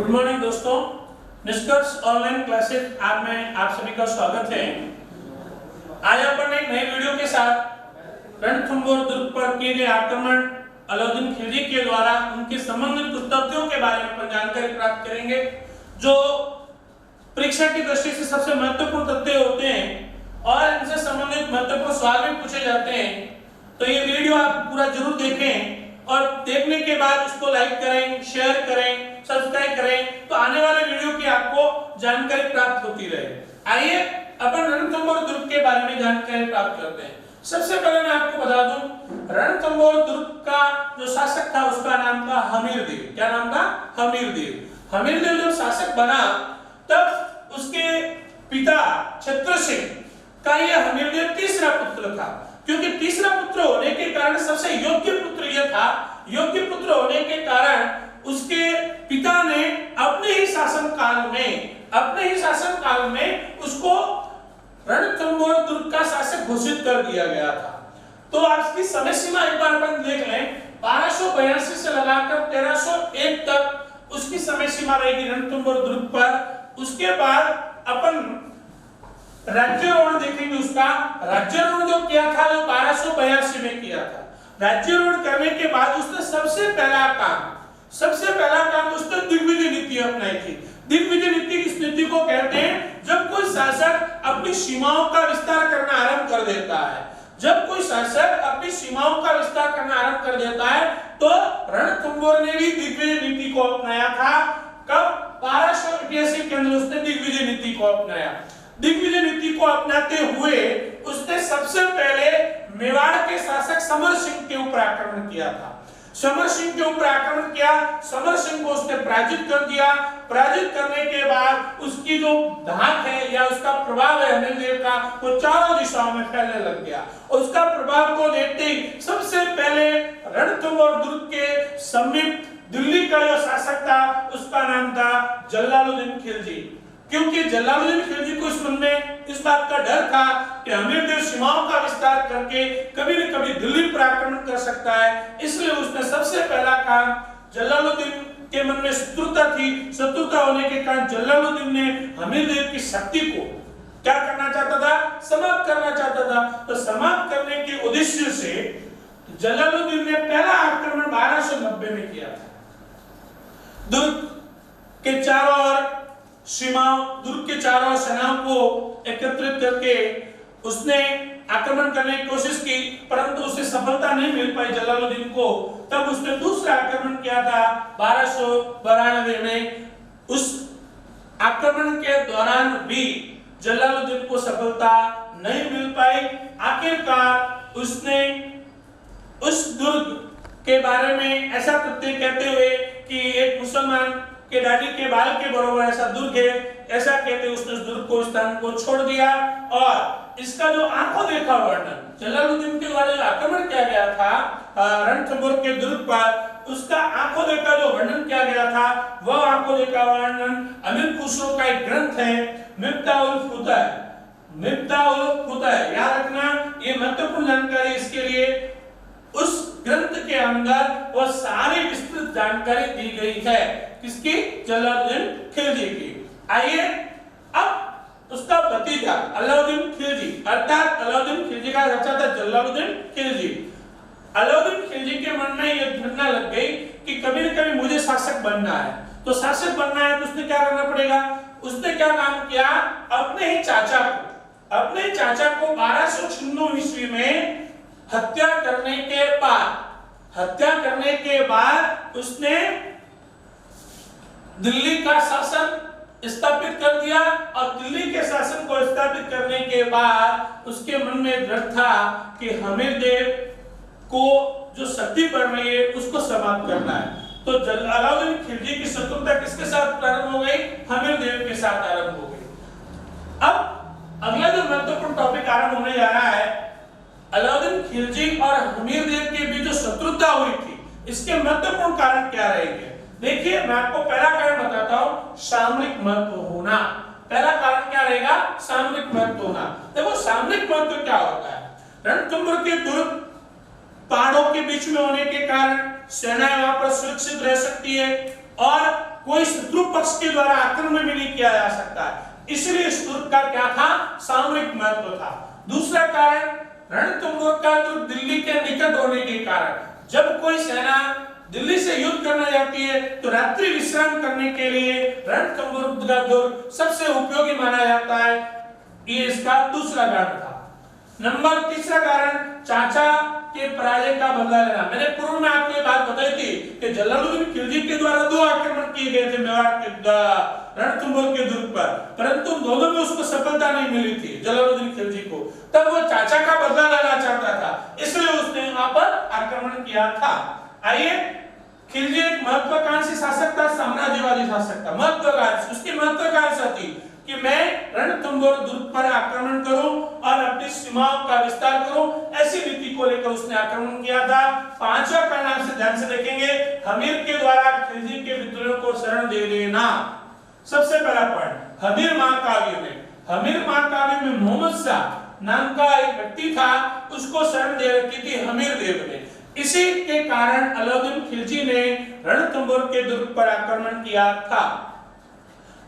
Good morning दोस्तों, निष्कर्ष online classes आज में आप सभी का स्वागत है। आज अपन एक नई वीडियो के साथ रणथंभौर दुर्ग पर किए गए आक्रमण अलाउद्दीन खिलजी के द्वारा उनके संबंधित कुछ तथ्यों के बारे में अपन जानकारी प्राप्त करेंगे, जो परीक्षा की दृष्टि से सबसे महत्वपूर्ण तथ्य होते हैं और इनसे संबंधित महत्वपूर्ण सवाल भी पूछे जाते हैं। तो ये वीडियो आप पूरा जरूर देखें और देखने के बाद उसको लाइक करें, शेयर करें, सब्सक्राइब करें, तो आने वाले वीडियो की आपको जानकारी प्राप्त होती रहे। आइए अपन रणथंभौर दुर्ग के बारे में जानकारी प्राप्त करते हैं। सबसे पहले मैं आपको बता दूं, रणथंभौर दुर्ग का जो शासक था उसका नाम था हमीरदेव। क्या नाम था? हमीरदेव। हमीरदेव जब शासक बना तब उसके पिता छत्र सिंह का यह हमीरदेव तीसरा पुत्र था, क्योंकि तीसरा पुत्र होने के कारण सबसे योग्य पुत्र यह था। योग्य पुत्र होने के कारण उसके पिता ने अपने ही शासन काल में उसको रणथंभौर दुर्ग का शासक घोषित कर दिया गया था। तो आज की समय सीमा एक बार अपन देख लें, 1282 से लगाकर 1301 तक उसकी समय सीमा रहेगी रणथंभौर दुर्ग पर। उसके बाद अपन राज्यारोहण देखेंगे। उसका राज्यारोहण जो किया था वो 1282 में किया था। राज्यारोहण करने के बाद उसने सबसे पहला काम उसने दिग्विजय नीति अपनाई थी। दिग्विजय नीति किस नीति को कहते हैं? जब कोई शासक अपनी सीमाओं का विस्तार करना आरंभ कर देता है, तो रणथंभौर ने भी दिग्विजय नीति को अपनाया था। कब? 1288 के अंदर उसने दिग्विजय नीति को अपनाया। दिग्विजय नीति को अपनाते हुए उसने सबसे पहले मेवाड़ के शासक समर सिंह के ऊपर आक्रमण किया था। समर सिंह को उसने पराजित कर दिया। पराजित करने के बाद उसकी जो धाक है या उसका प्रभाव है हमीरदेव का, वो चारों दिशाओं में फैलने लग गया। उसका प्रभाव को देखते ही सबसे पहले रणथंभौर दुर्ग के समीप दिल्ली का जो शासक था उसका नाम था जलालुद्दीन खिलजी, क्योंकि जलालुद्दीन खिलजी को इस मन में इस बात का डर था कि हमीरदेव सीमाओं का विस्तार करके कभी न कभी दिल्ली पर आक्रमण कर सकता है। इसलिए उसने सबसे पहला काम, जलालुद्दीन के मन में शत्रुता होने के कारण जलालुद्दीन ने हमीरदेव की शक्ति को क्या करना चाहता था? समाप्त करना चाहता था। तो समाप्त करने के उद्देश्य से जलालुद्दीन ने पहला आक्रमण 1290 में किया था। दुर्ग के चारों सेनाओं को एकत्रित करके उसने आक्रमण करने की कोशिश की, परंतु उसे सफलता नहीं मिल पाई जलालुद्दीन को। तब उसने दूसरा आक्रमण किया था 1292 में। उस आक्रमण के दौरान भी जलालुद्दीन को सफलता नहीं मिल पाई। आखिरकार उसने उस दुर्ग के बारे में ऐसा तथ्य कहते हुए कि एक मुसलमान के दाढ़ी के बाल के बराबर ऐसा दुर्ग है, ऐसा कहते उसने उस दुर्ग को, स्थान को छोड़ दिया। और इसका जो आंखों देखा वर्णन, जलालुद्दीन के द्वारा जो आक्रमण किया गया था रणथंभौर के दुर्ग पर, उसका आंखों देखा जो वर्णन किया गया था, वह आंखों देखा वर्णन अमीर खुसरो का एक ग्रंथ है, मिफ्ताह उल फुतह। याद रखना, ये महत्वपूर्ण जानकारी। इसके लिए उस ग्रंथ के अंदर वो सारी विस्तृत जानकारी दी गई है। किसकी? जलालुद्दीन खिलजी की। आइए अब उसका भतीजा अलाउद्दीन खिलजी, अर्थात अलाउद्दीन खिलजी का बच्चा था जलालुद्दीन खिलजी। अलाउद्दीन खिलजी के मन में यह घटना लग गई कि कभी न कभी मुझे शासक बनना है। तो शासक बनना है तो उसने क्या करना पड़ेगा? उसने क्या काम किया? अपने ही चाचा को 1296 ईस्वी में हत्या करने के बाद उसने दिल्ली का शासन स्थापित कर दिया। और दिल्ली के शासन को स्थापित करने के बाद उसके मन में डर था कि हमीरदेव को जो शक्ति बढ़ रही है उसको समाप्त करना है। तो अलाउद्दीन खिलजी की शत्रुता किसके साथ प्रारंभ हो गई? हमीरदेव के साथ आरंभ हो गई। अब अगला जो महत्वपूर्ण टॉपिक आरंभ होने जा रहा है, अलाउद्दीन खिलजी और हमीरदेव के बीच जो शत्रुता हुई थी, इसके महत्वपूर्ण कारण क्या रहेंगे? देखिए, मैं आपको पहला कारण बताता हूं, सामरिक महत्व होना। पहला कारण क्या रहेगा? सामरिक महत्व होना। देखो, सामरिक महत्व क्या होता है? रणथंभौर के दुर्ग पहाड़ों के बीच में होने के कारण सेनाएं वहां पर सुरक्षित रह सकती है और कोई शत्रु पक्ष के द्वारा आक्रमण भी नहीं किया जा सकता है, इसलिए इस दुर्ग का क्या था, सामरिक महत्व था। दूसरा कारण, रणथंभौर का दुर्ग दिल्ली के निकट होने के कारण जब कोई सेना दिल्ली से युद्ध करने जाती है तो रात्रि विश्राम करने के लिए रणथंभौर का दुर्ग सबसे उपयोगी माना जाता है। ये इसका दूसरा कारण था। नंबर तीसरा कारण, चाचा के पराजय का बदला लेना। मैंने पूर्व में आपको ये बात बताई थी कि जलालुद्दीन खिलजी के द्वारा 2 आक्रमण किए गए थे मेवाड़ के रणथंभौर के दुर्ग पर, परंतु दोनों में उसको सफलता नहीं मिली थी जलालुद्दीन खिलजी को। तब वो चाचा का बदला लेना चाहता था, इसलिए उसने वहां पर आक्रमण किया था। आइए, खिलजी एक महत्वाकांक्षी शासक था, साम्राज्यवादी शासक था। महत्वाकांक्षी, उसकी महत्वाकांक्षा थी कि मैं रणथंभौर दुर्ग पर आक्रमण करूं और अपनी सीमाओं का विस्तार करूं, ऐसी नीति को लेकर उसने आक्रमण किया था। पांचवा कारण से ध्यान से देखेंगे, हमीर के द्वारा खिलजी के विद्रोह को शरण दे देना। सबसे पहला पॉइंट, हमीर महाकाव्य में मोहम्मद शाह नाम का एक व्यक्ति था, उसको शरण दे रखी थी हमीर देव ने। इसी के कारण अलाउद्दीन खिलजी ने रणथंभौर के दुर्ग पर आक्रमण किया था।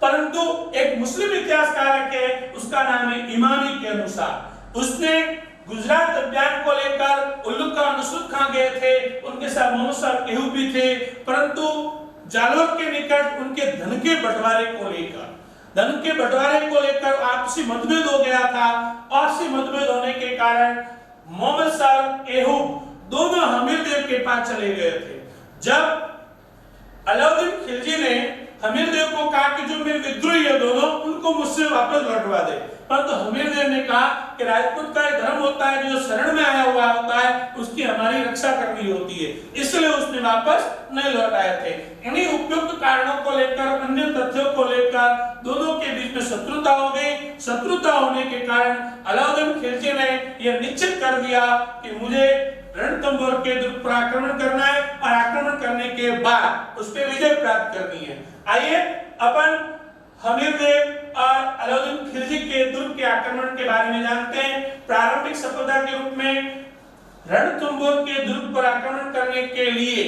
परंतु एक मुस्लिम इतिहासकार है, उसका नाम है इमामी के अनुसार, उसने गुजरात अभियान को लेकर उल्लू खान नुसरत खान गए थे, उनके साथ मोहम्मद शाह केहू भी थे, परंतु जालोर के निकट उनके धन के बंटवारे को लेकर आपसी मतभेद हो गया था। आपसी मतभेद होने के कारण मोहम्मद शाह केहू दोनों हमीर देव के पास चले गए थे। जब अलाउद्दीन खिलजी ने हमीर देव को कहा कि जो मेरे विद्रोही है दोनों, उनको मुझसे वापस लौटवा दे, परंतु हमीर देव ने कहा कि राजपूत का एक धर्म होता है, जो शरण में आया हुआ होता है उसकी हमारी रक्षा करनी होती है, इसलिए उसने वापस नहीं लौटाए थे। इन्हीं उपयुक्त कारणों को लेकर, अन्य तथ्यों को लेकर दोनों के बीच में शत्रुता हो गई। शत्रुता होने के कारण अलाउद्दीन खिलजी ने यह निश्चित कर दिया कि मुझे रणथंभौर के दुर्ग पर आक्रमण करना है और आक्रमण करने के बाद उस पर विजय प्राप्त करनी है। आइए अपन हमीर देव और अलाउद्दीन खिलजी के दुर्ग के आक्रमण के बारे में जानते हैं। प्रारंभिक सफलता के रूप में रणथंभौर के दुर्ग पर आक्रमण करने के लिए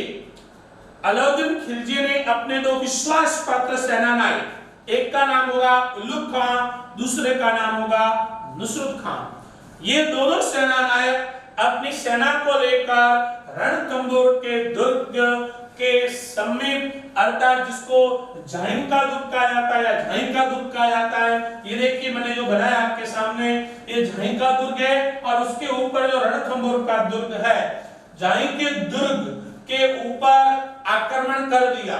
अलाउद्दीन खिलजी ने अपने 2 विश्वास पात्र सेनानायक, एक का नाम होगा उल्लू खान, दूसरे का नाम होगा नुसरत खान। ये दोनों सेनानायक अपनी सेना को लेकर रणथंभौर के दुर्ग के समीप, अर्थात जिसको झाइन का दुर्ग कहा जाता है या झाइन का दुर्ग कहा जाता है, ये देखिए मैंने जो बनाया आपके सामने, ये झाइन का दुर्ग है और उसके ऊपर जो रणथंभौर का दुर्ग है, झाइन के दुर्ग के ऊपर आक्रमण कर दिया।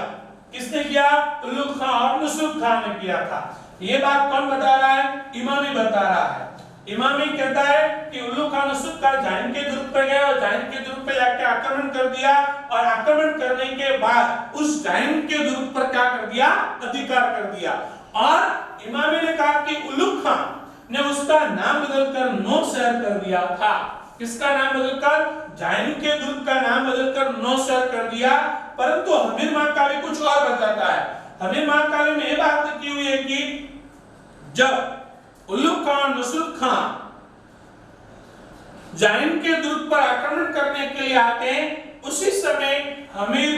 किसने किया? उल्लू खान और नुसरत खान ने किया था। ये बात कौन बता रहा है? इमामी बता रहा है। इमामी कहता है कि उल्लू खान नुसरत खान झाइन के दुर्ग पर गया और झाइन के दुर्ग पर जाके आक्रमण कर दिया और आक्रमण करने के बाद उस झाइन के दुर्ग पर क्या कर दिया? अधिकार कर दिया। और इमामी ने कहा कि उल्लू खान ने उसका नाम बदलकर नौशहर कर दिया था। किसका नाम बदलकर? झाइन के दुर्ग का नाम बदलकर नौशहर कर दिया। परंतु हमीर महाकाव्य कुछ और बताता है। हमीर महाकाव्य में यह बात लिखी हुई है कि जब उल्लू खान नुसरत खान झाइन के दुर्ग पर आक्रमण करने के लिए आते हैं, उसी समय हमीर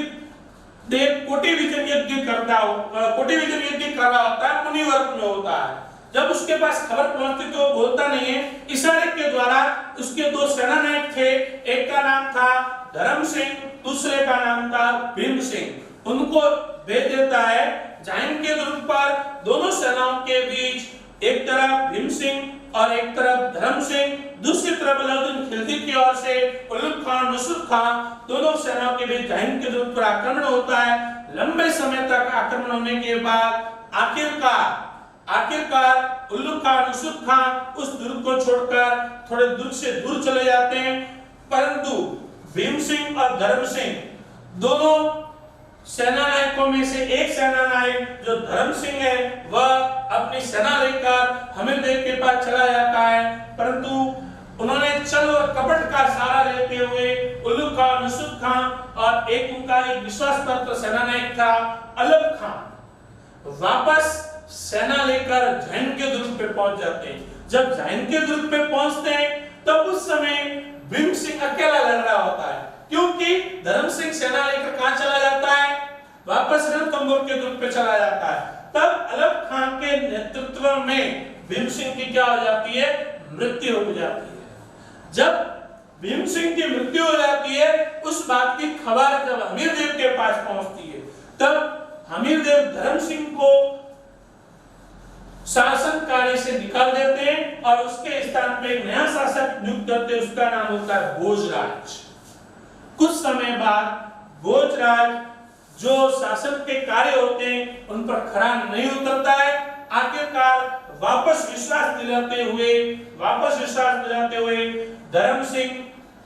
देव कोटि विजन यज्ञ कर रहा होता है, मुनिवर्ग में होता है। जब उसके पास खबर पहुंचती तो वो बोलता नहीं है, इशारे के द्वारा उसके 2 सेनानायक थे, एक का नाम था धर्म सिंह, दूसरे का नाम था भीम सिंह, उनको भेज देता है झाइन के दुर्ग पर। दोनों सेनाओं के बीच एक तरफ भीम सिंह और एक तरफ धर्म सिंह, दूसरी तरफ अलाउद्दीन खिलजी की ओर से उल्लू खान नुसरत खान, दोनों सेनाओं के बीच झाइन के दुर्ग पर आक्रमण होता है। लंबे समय तक आक्रमण होने के बाद आखिरकार उल्लू खान नुसरत खान उस दुर्ग को छोड़कर थोड़े दुर्ग से दूर चले जाते हैं। परंतु भीम सिंह और धर्म सिंह दोनों सेनानायकों में से एक सेनानायक जो धर्म सिंह है, वह अपनी सेना लेकर हमीर देव के पास चला जाता है। परंतु उन्होंने छल और कपट का सहारा लेते हुए उल्लू खान, नुसरत खान और एक उनका एक विश्वासपात्र सेनानायक था अलग खान, वापस सेना लेकर झाइन के दुर्ग पे पहुंच जाते हैं। जब झाइन के दुर्ग पे पहुंचते हैं तब उस समय भीम सिंह अकेला लड़ रहा होता है, क्योंकि धर्म सिंह सेना लेकर कहां चला जाता है? वापस रणथंभौर के दुर्ग पे चला जाता है। तब अलग खां के नेतृत्व में भीम सिंह की क्या हो जाती है, मृत्यु हो जाती है। जब भीम सिंह की मृत्यु हो जाती है, उस बात की खबर जब हमीरदेव के पास पहुंचती है, तब हमीरदेव धर्म सिंह को शासन कार्य से निकाल देते हैं और उसके स्थान पे एक नया शासक नियुक्त करते हैं, उसका नाम होता है भोजराज। कुछ समय बाद भोजराज जो शासन के कार्य होते हैं उन पर खरा नहीं उतरता है। आखिरकार वापस विश्वास दिलाते हुए धर्म सिंह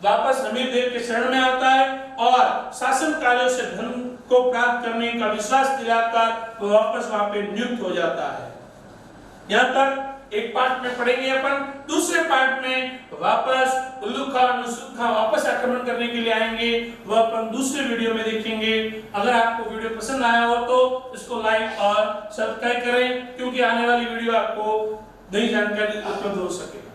वापस हमीरदेव के शरण में आता है और शासन कार्यों से धर्म को प्राप्त करने का विश्वास दिलाकर वो वापस वहां पे नियुक्त हो जाता है। यहाँ तक एक पार्ट में पढ़ेंगे अपन। दूसरे पार्ट में वापस उल्लू खां नुसरत खां वापस आक्रमण करने के लिए आएंगे, वह अपन दूसरे वीडियो में देखेंगे। अगर आपको वीडियो पसंद आया हो तो इसको लाइक और सब्सक्राइब करें, क्योंकि आने वाली वीडियो आपको नई जानकारी उपलब्ध हो सके।